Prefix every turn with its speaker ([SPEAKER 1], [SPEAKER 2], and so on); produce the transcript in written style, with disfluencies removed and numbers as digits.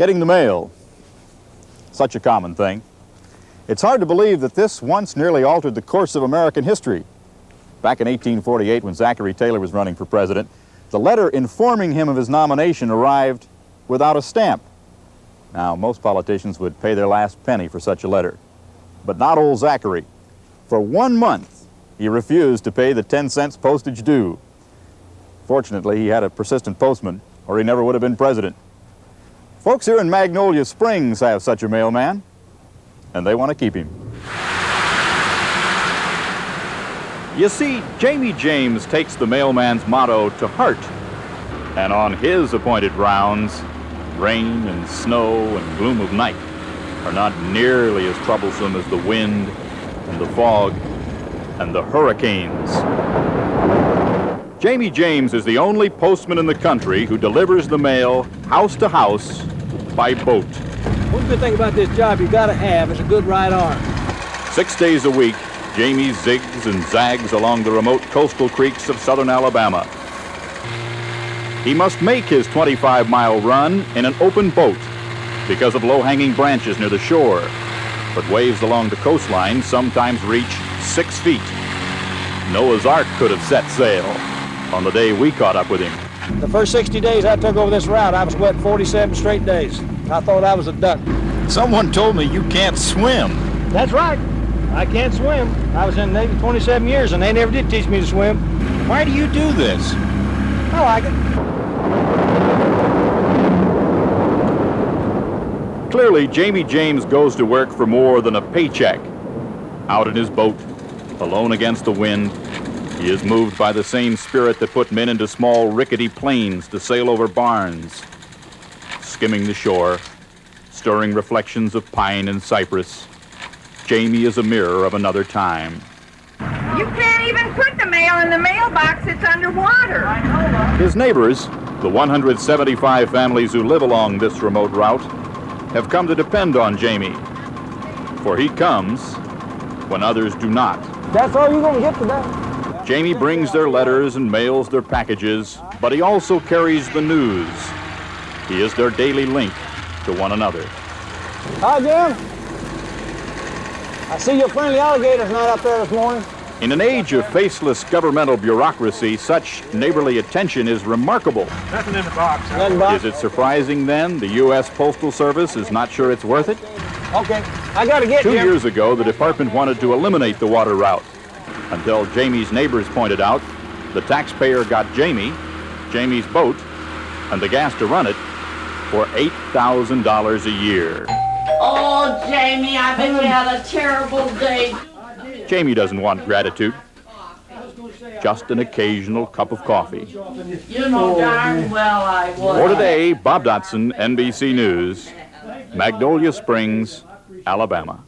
[SPEAKER 1] Getting the mail, such a common thing. It's hard to believe that this once nearly altered the course of American history. Back in 1848, when Zachary Taylor was running for president, the letter informing him of his nomination arrived without a stamp. Now, most politicians would pay their last penny for such a letter, but not old Zachary. For 1 month, he refused to pay the 10 cents postage due. Fortunately, he had a persistent postman, or he never would have been president. Folks here in Magnolia Springs have such a mailman, and they want to keep him. You see, Jamie James takes the mailman's motto to heart, and on his appointed rounds, rain and snow and gloom of night are not nearly as troublesome as the wind and the fog and the hurricanes. Jamie James is the only postman in the country who delivers the mail house to house by boat.
[SPEAKER 2] One good thing about this job you gotta have is a good right arm.
[SPEAKER 1] 6 days a week, Jamie zigs and zags along the remote coastal creeks of southern Alabama. He must make his 25-mile run in an open boat because of low-hanging branches near the shore. But waves along the coastline sometimes reach 6 feet. Noah's Ark could have set sail on the day we caught up with him.
[SPEAKER 2] The first 60 days I took over this route, I was wet 47 straight days. I thought I was a duck.
[SPEAKER 1] Someone told me you can't swim.
[SPEAKER 2] That's right. I can't swim. I was in the Navy 27 years and they never did teach me to swim.
[SPEAKER 1] Why do you do this?
[SPEAKER 2] I like it.
[SPEAKER 1] Clearly, Jamie James goes to work for more than a paycheck. Out in his boat, alone against the wind, he is moved by the same spirit that put men into small, rickety planes to sail over barns. Skimming the shore, stirring reflections of pine and cypress, Jamie is a mirror of another time.
[SPEAKER 3] You can't even put the mail in the mailbox, it's underwater.
[SPEAKER 1] His neighbors, the 175 families who live along this remote route, have come to depend on Jamie, for he comes when others do not.
[SPEAKER 2] That's all you're gonna get today.
[SPEAKER 1] Jamie brings their letters and mails their packages, but he also carries the news. He is their daily link to one another.
[SPEAKER 2] Hi, Jim. I see your friendly alligator's not up there this morning.
[SPEAKER 1] In an age of faceless governmental bureaucracy, such neighborly attention is remarkable.
[SPEAKER 2] Nothing in the box.
[SPEAKER 1] Is it surprising, then, the U.S. Postal Service is not sure it's worth it?
[SPEAKER 2] Okay, I gotta get you.
[SPEAKER 1] 2 years ago, the department wanted to eliminate the water route, until Jamie's neighbors pointed out the taxpayer got Jamie's boat, and the gas to run it for $8,000 a year.
[SPEAKER 4] Oh, Jamie, I bet you had a terrible day.
[SPEAKER 1] Jamie doesn't want gratitude, just an occasional cup of coffee.
[SPEAKER 4] You know darn well I would.
[SPEAKER 1] For today, Bob Dotson, NBC News, Magnolia Springs, Alabama.